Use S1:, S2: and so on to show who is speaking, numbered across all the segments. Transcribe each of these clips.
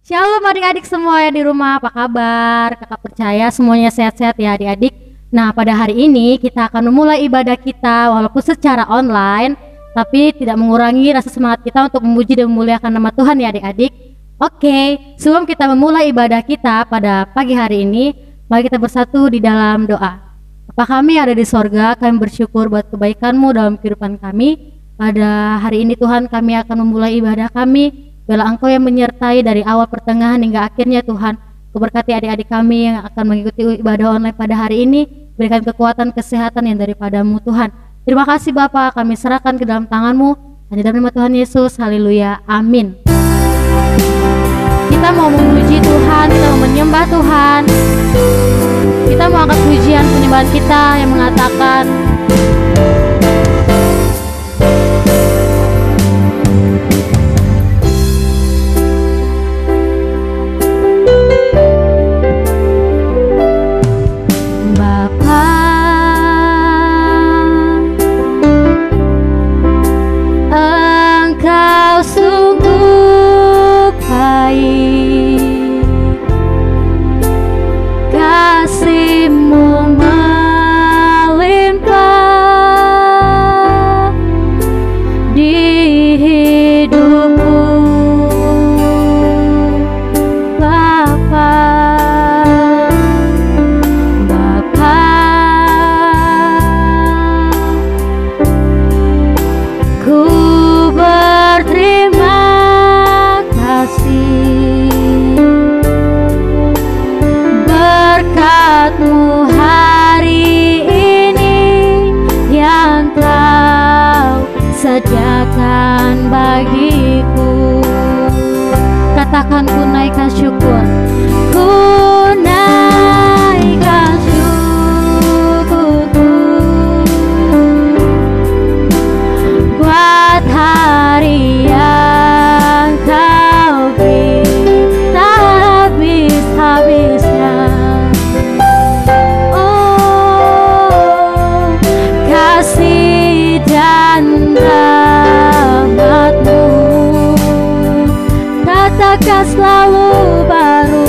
S1: Shalom adik-adik semua yang di rumah, apa kabar? Kakak percaya semuanya sehat-sehat ya adik-adik. Nah, pada hari ini kita akan memulai ibadah kita walaupun secara online, tapi tidak mengurangi rasa semangat kita untuk memuji dan memuliakan nama Tuhan ya adik-adik. Oke, sebelum kita memulai ibadah kita pada pagi hari ini, mari kita bersatu di dalam doa. Bapa kami yang ada di sorga, kami bersyukur buat kebaikan-Mu dalam kehidupan kami. Pada hari ini Tuhan, kami akan memulai ibadah kami. Biarlah Engkau yang menyertai dari awal pertengahan hingga akhirnya Tuhan. Kuberkati adik-adik kami yang akan mengikuti ibadah online pada hari ini. Berikan kekuatan, kesehatan yang daripada-Mu Tuhan. Terima kasih Bapa, kami serahkan ke dalam tangan-Mu. Hanya dalam nama Tuhan Yesus, haleluya, amin. Kita mau memuji Tuhan, kita mau menyembah Tuhan. Kita mau angkat pujian penyembahan kita yang mengatakan, sediakan bagiku. Katakan ku naikkan syukur, ku naikkan syukurku buat hari yang Kau beri tak habis-habisnya. Oh, kasih dan rahmat-Mu katakan selalu baru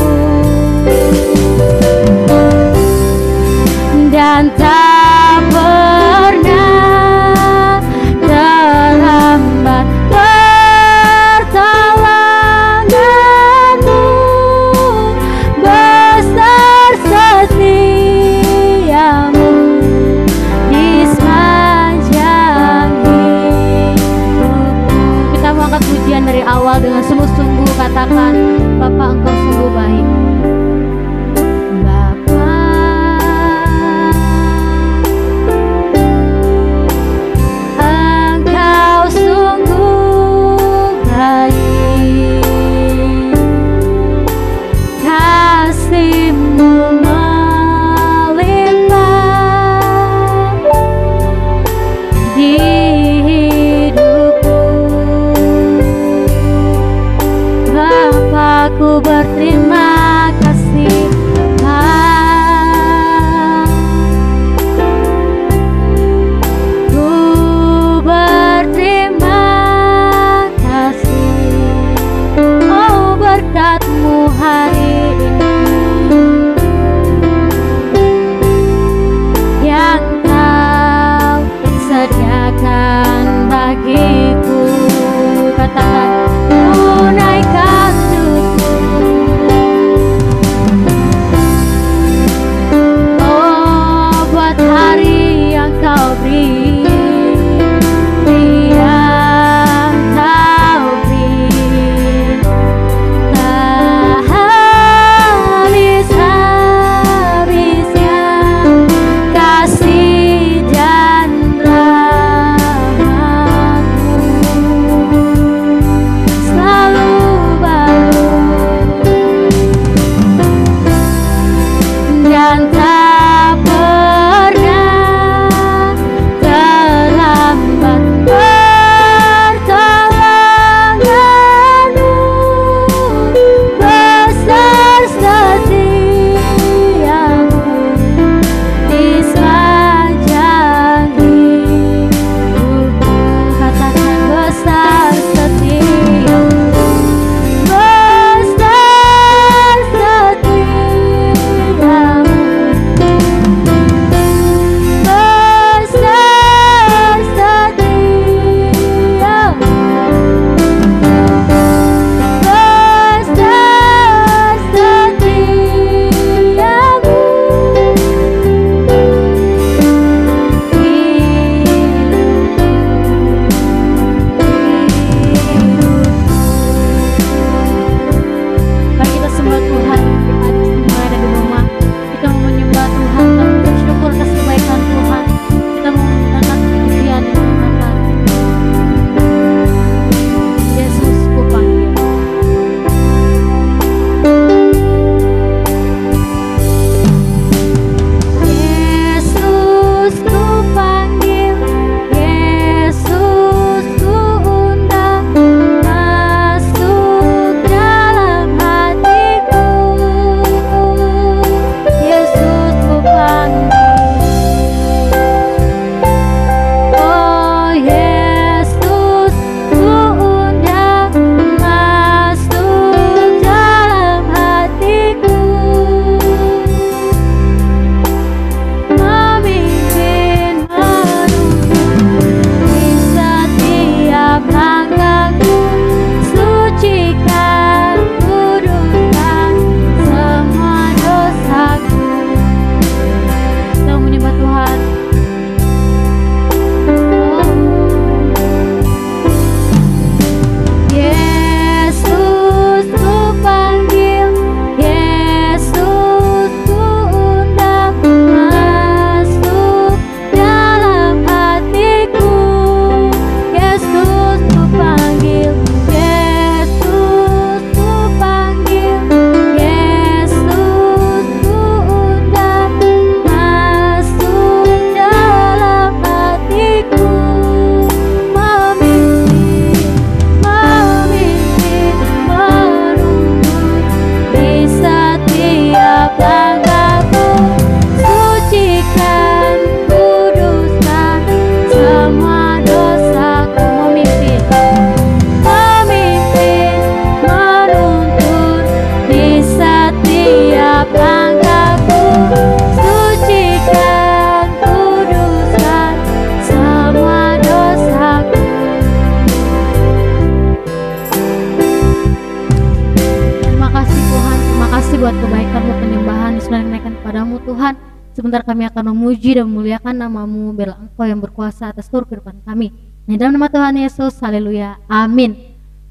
S1: kepadamu Tuhan. Sebentar kami akan memuji dan memuliakan nama-Mu, biarlah Engkau yang berkuasa atas seluruh kehidupan kami. Di dalam nama Tuhan Yesus, haleluya, amin.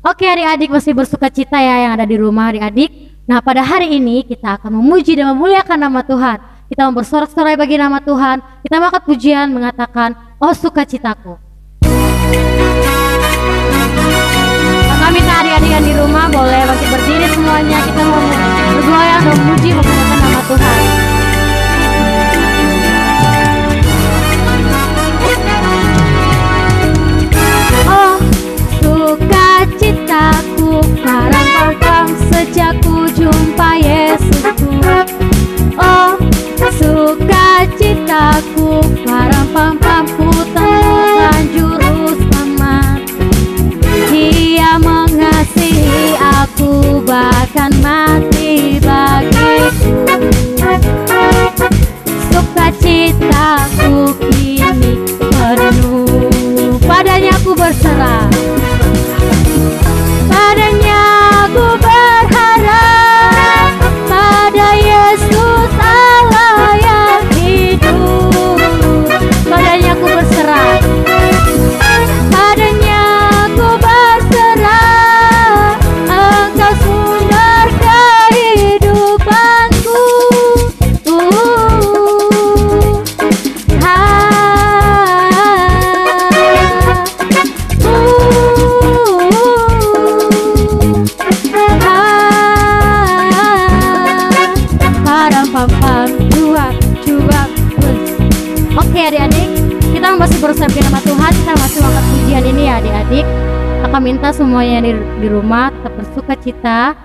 S1: Oke adik-adik, masih bersuka cita ya yang ada di rumah adik-adik. Nah pada hari ini kita akan memuji dan memuliakan nama Tuhan. Kita mau bersorak-sorai bagi nama Tuhan. Kita mau angkat pujian mengatakan, oh sukacitaku. Maka minta adik-adik yang di rumah boleh bangkit berdiri semuanya. Kita mau bergoyang dan memuji memuliakan nama Tuhan. Oh sukacitaku parang-parang sejak ku jumpa Yesusku. Oh sukacitaku parang-parang ku temukan juru selamat. Dia mengasihi aku bahkan mati bagiku. Sukacitaku kini penuh, padanya aku berserah. Padanya aku berharap, pada Yesus Allah yang hidup. Padanya aku berserah, padanya aku berserah. Engkau sumber kehidupanku. Oke adik-adik, kita masih berusaha di nama Tuhan. Kita masih angkat pujian ini ya adik-adik. Akan minta semuanya di rumah tetap bersuka cita,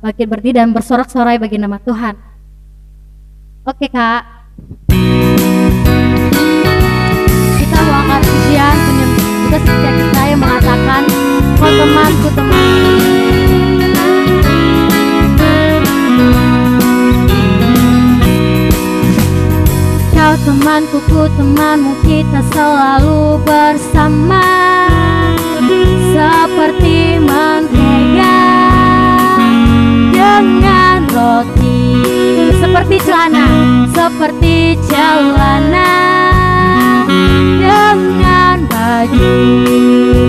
S1: bangkit berdiri dan bersorak-sorai bagi nama Tuhan. Oke kak, kita mau angkat pujian juga setiap kita yang mengatakan, oh temanku temanku. Kau temanku, ku temanmu, kita selalu bersama. Seperti mentega dengan roti, seperti celana dengan baju.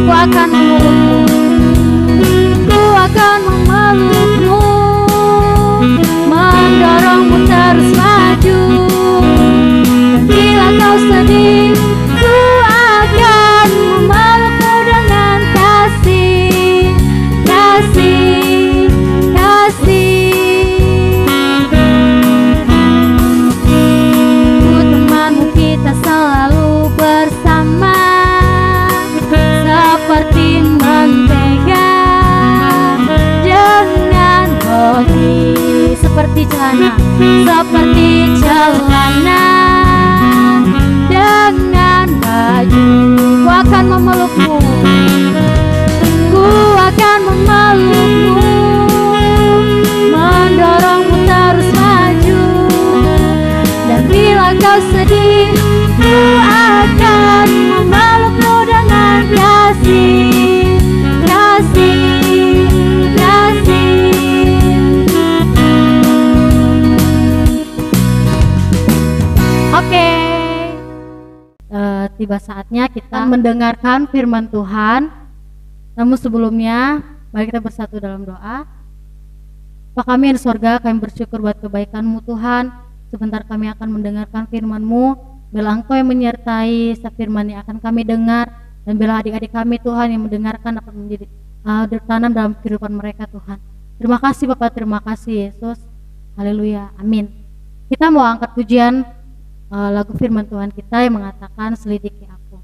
S1: Ku akan memelukmu, mendorongmu terus maju. Bila kau sedih, ku akan memelukmu dengan kasih, kasih, kasih. Ku temanmu, kita selalu bersama. Seperti mentega dengan roti, seperti celana dengan baju. Ku akan memelukmu, mendorongmu terus maju. Dan bila kau sedih, ku akan memelukmu dengan kasih, kasih, kasih. Oke. Tiba saatnya kita mendengarkan firman Tuhan. Namun sebelumnya, mari kita bersatu dalam doa. Bapa kami yang di sorga, kami bersyukur buat kebaikan-Mu Tuhan. Sebentar kami akan mendengarkan firman-Mu. Bila Engkau yang menyertai setiap firman yang akan kami dengar, dan bila adik-adik kami Tuhan yang mendengarkan akan menjadi tertanam dalam kehidupan mereka Tuhan. Terima kasih Bapak, terima kasih Yesus. Haleluya, amin. Kita mau angkat pujian lagu firman Tuhan kita yang mengatakan selidiki aku.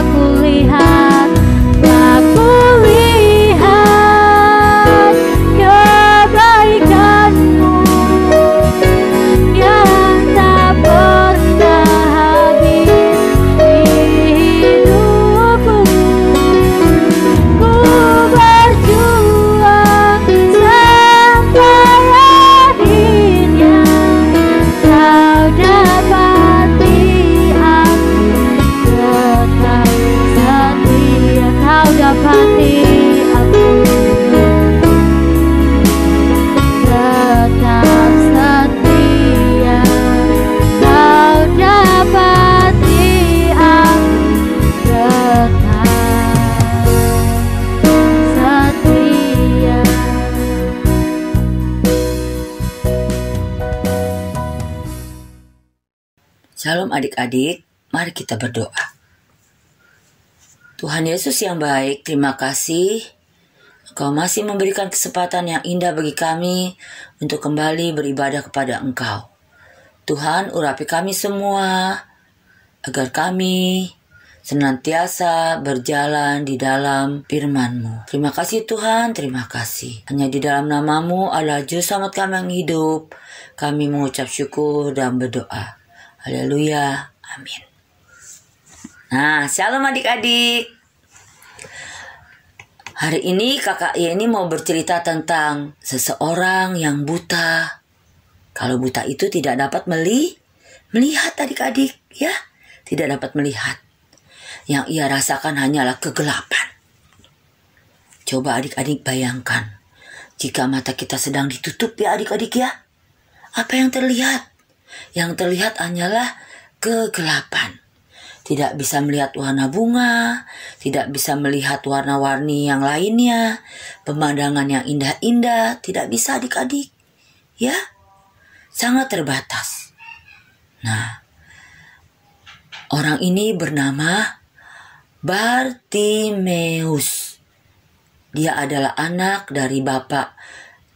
S1: aku lihat, aku lihat kebaikanmu yang tak pernah habis di hidupku. Ku berjuang sampai akhirnya kau dapati aku, tetap setia. Kau dapati aku, tetap setia. Kau dapati aku, tetap setia.
S2: Shalom adik-adik, mari kita berdoa. Tuhan Yesus yang baik, terima kasih Engkau masih memberikan kesempatan yang indah bagi kami untuk kembali beribadah kepada Engkau. Tuhan, urapi kami semua agar kami senantiasa berjalan di dalam firman-Mu. Terima kasih Tuhan, terima kasih. Hanya di dalam nama-Mu adalah Juru Selamat kami yang hidup. Kami mengucap syukur dan berdoa. Haleluya, amin. Nah, shalom adik-adik. Hari ini kakak Yeni mau bercerita tentang seseorang yang buta. Kalau buta itu tidak dapat melihat adik-adik, ya. Tidak dapat melihat. Yang ia rasakan hanyalah kegelapan. Coba adik-adik bayangkan. Jika mata kita sedang ditutup ya adik-adik ya. Apa yang terlihat? Yang terlihat hanyalah kegelapan. Tidak bisa melihat warna bunga, tidak bisa melihat warna-warni yang lainnya, pemandangan yang indah-indah, tidak bisa adik-adik. Ya, sangat terbatas. Nah, orang ini bernama Bartimeus. Dia adalah anak dari Bapak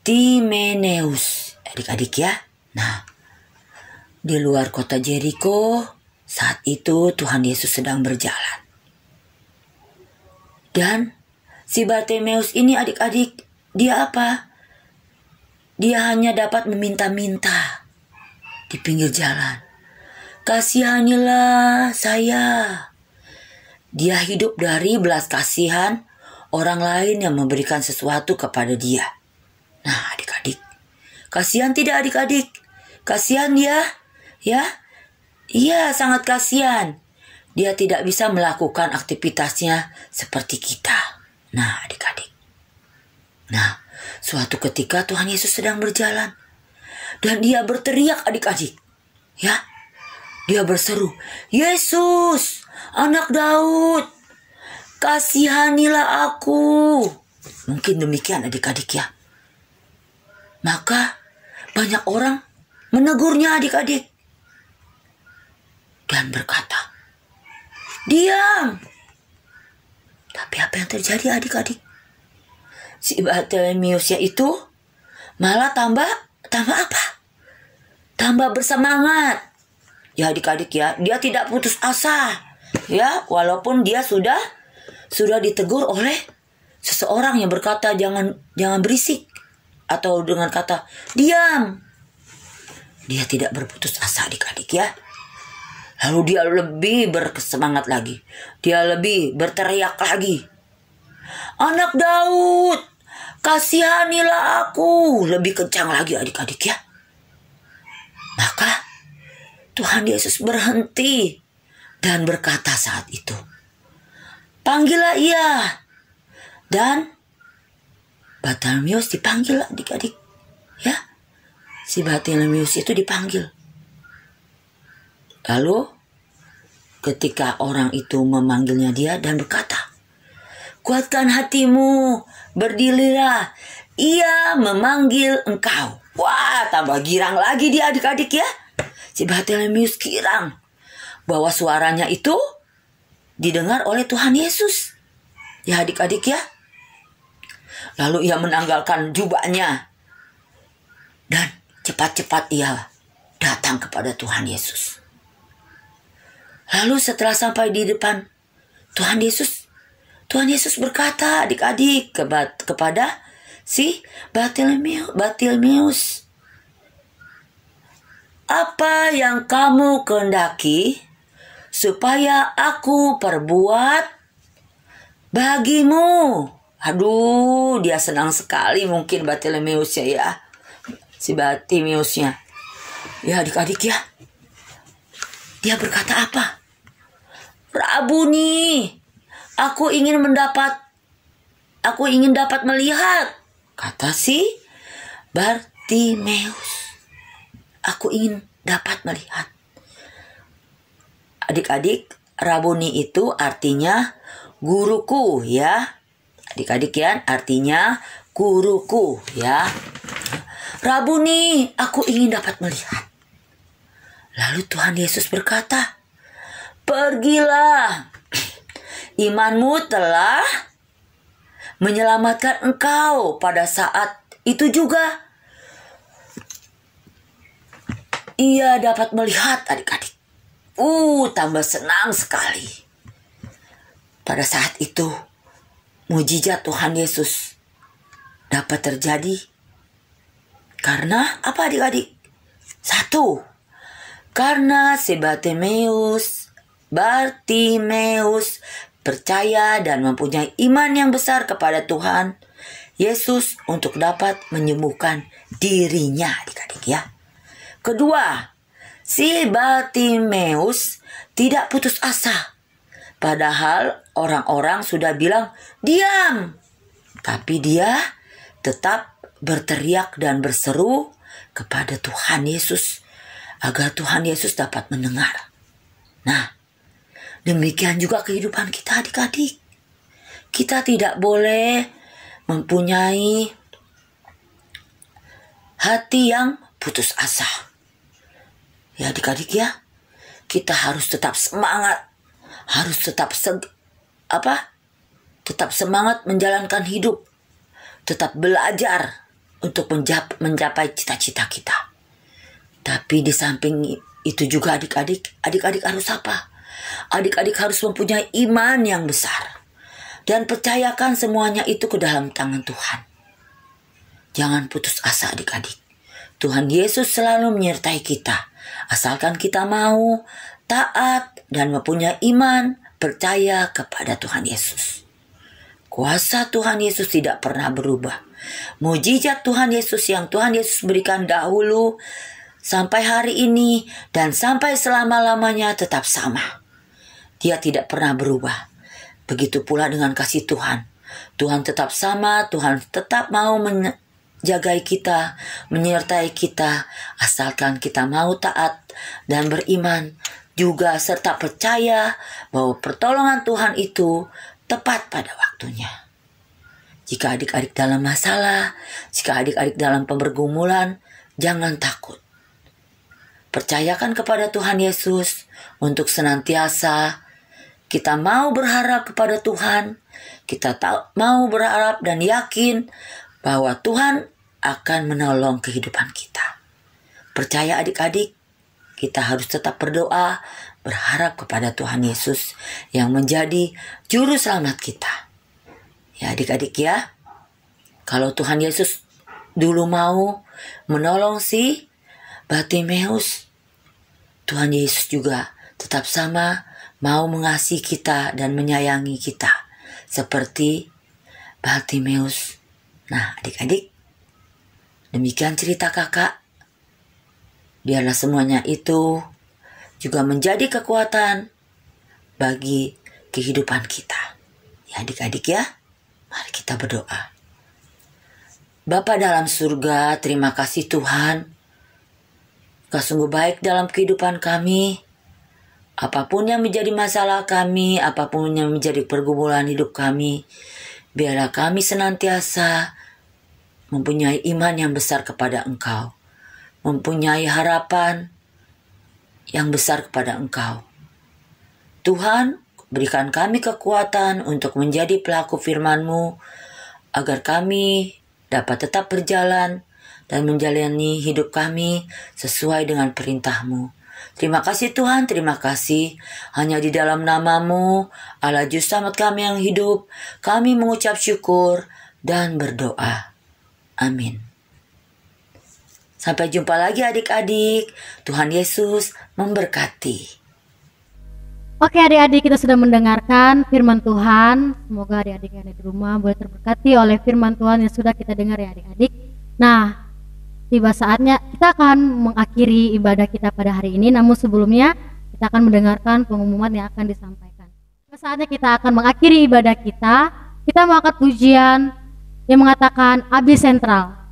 S2: Timeneus, adik-adik ya. Nah, di luar kota Jericho, saat itu Tuhan Yesus sedang berjalan. Dan si Bartimeus ini adik-adik, dia apa? Dia hanya dapat meminta-minta di pinggir jalan. Kasihanilah saya. Dia hidup dari belas kasihan orang lain yang memberikan sesuatu kepada dia. Nah adik-adik, kasihan tidak adik-adik? Kasihan dia? Ya, iya sangat kasihan. Dia tidak bisa melakukan aktivitasnya seperti kita. Nah adik-adik. Nah, suatu ketika Tuhan Yesus sedang berjalan. Dan dia berteriak adik-adik. Ya, dia berseru, Yesus, anak Daud, kasihanilah aku. Mungkin demikian adik-adik ya. Maka banyak orang menegurnya adik-adik. Dan berkata, diam. Tapi apa yang terjadi adik-adik? Si Bartimeus itu malah tambah apa? Tambah bersemangat. Ya adik-adik ya, dia tidak putus asa. Ya, walaupun dia sudah ditegur oleh seseorang yang berkata jangan berisik, atau dengan kata diam. Dia tidak berputus asa adik-adik ya. Lalu dia lebih bersemangat lagi. Dia lebih berteriak lagi. Anak Daud, kasihanilah aku. Lebih kencang lagi adik-adik ya. Maka Tuhan Yesus berhenti dan berkata saat itu, panggillah ia. Dan Bartimeus dipanggil adik-adik. Ya, si Bartimeus itu dipanggil. Lalu ketika orang itu memanggilnya dia dan berkata, kuatkan hatimu, berdirilah, ia memanggil engkau. Wah, tambah girang lagi dia adik-adik ya. Si Bartimeus girang bahwa suaranya itu didengar oleh Tuhan Yesus. Ya adik-adik ya. Lalu ia menanggalkan jubahnya dan cepat-cepat ia datang kepada Tuhan Yesus. Lalu setelah sampai di depan Tuhan Yesus berkata adik-adik kepada si Bartimeus, apa yang kamu kehendaki supaya aku perbuat bagimu? Aduh, dia senang sekali mungkin Bartimeus ya. Si Bartimeusnya. Ya adik-adik ya. Dia berkata apa? Rabuni, aku ingin dapat melihat. Kata si Bartimeus. Aku ingin dapat melihat. Adik-adik, Rabuni itu artinya guruku ya. Adik-adik ya, artinya guruku ya. Rabuni, aku ingin dapat melihat. Lalu Tuhan Yesus berkata, pergilah, imanmu telah menyelamatkan engkau. Pada saat itu juga ia dapat melihat adik-adik. Tambah senang sekali. Pada saat itu mujizat Tuhan Yesus dapat terjadi. Karena apa adik-adik? Satu, karena si Bartimeus percaya dan mempunyai iman yang besar kepada Tuhan Yesus untuk dapat menyembuhkan dirinya adik-adik ya. Kedua, si Bartimeus tidak putus asa. Padahal orang-orang sudah bilang diam. Tapi dia tetap berteriak dan berseru kepada Tuhan Yesus agar Tuhan Yesus dapat mendengar. Nah, demikian juga kehidupan kita adik-adik. Kita tidak boleh mempunyai hati yang putus asa. Ya adik-adik ya, kita harus tetap semangat. Harus tetap semangat menjalankan hidup. Tetap belajar untuk mencapai cita-cita kita. Tapi di samping itu juga adik-adik harus apa? Adik-adik harus mempunyai iman yang besar. Dan percayakan semuanya itu ke dalam tangan Tuhan. Jangan putus asa adik-adik. Tuhan Yesus selalu menyertai kita. Asalkan kita mau, taat, dan mempunyai iman, percaya kepada Tuhan Yesus. Kuasa Tuhan Yesus tidak pernah berubah. Mujizat Tuhan Yesus yang Tuhan Yesus berikan dahulu, sampai hari ini dan sampai selama-lamanya tetap sama. Dia tidak pernah berubah. Begitu pula dengan kasih Tuhan. Tuhan tetap sama, Tuhan tetap mau menjagai kita, menyertai kita, asalkan kita mau taat dan beriman, juga serta percaya bahwa pertolongan Tuhan itu tepat pada waktunya. Jika adik-adik dalam masalah, jika adik-adik dalam pergumulan, jangan takut. Percayakan kepada Tuhan Yesus untuk senantiasa kita mau berharap kepada Tuhan. Kita mau berharap dan yakin bahwa Tuhan akan menolong kehidupan kita. Percaya adik-adik, kita harus tetap berdoa, berharap kepada Tuhan Yesus yang menjadi juru selamat kita. Ya adik-adik ya, kalau Tuhan Yesus dulu mau menolong si Bartimeus, Tuhan Yesus juga tetap sama mau mengasihi kita dan menyayangi kita seperti Bartimeus. Nah adik-adik, demikian cerita kakak. Biarlah semuanya itu juga menjadi kekuatan bagi kehidupan kita. Ya adik-adik ya, mari kita berdoa. Bapa dalam surga, terima kasih Tuhan. Kau sungguh baik dalam kehidupan kami. Apapun yang menjadi masalah kami, apapun yang menjadi pergumulan hidup kami, biarlah kami senantiasa mempunyai iman yang besar kepada Engkau, mempunyai harapan yang besar kepada Engkau. Tuhan, berikan kami kekuatan untuk menjadi pelaku firman-Mu, agar kami dapat tetap berjalan dan menjalani hidup kami sesuai dengan perintah-Mu. Terima kasih Tuhan, terima kasih. Hanya di dalam nama-Mu, Allah Juru Selamat kami yang hidup, kami mengucap syukur dan berdoa. Amin. Sampai jumpa lagi adik-adik. Tuhan Yesus memberkati.
S1: Oke adik-adik, kita sudah mendengarkan firman Tuhan. Semoga adik-adik yang ada di rumah boleh terberkati oleh firman Tuhan yang sudah kita dengar ya adik-adik. Nah, tiba saatnya kita akan mengakhiri ibadah kita pada hari ini. Namun sebelumnya kita akan mendengarkan pengumuman yang akan disampaikan. Tiba saatnya kita akan mengakhiri ibadah kita. Kita mau angkat pujian yang mengatakan Abi Sentral.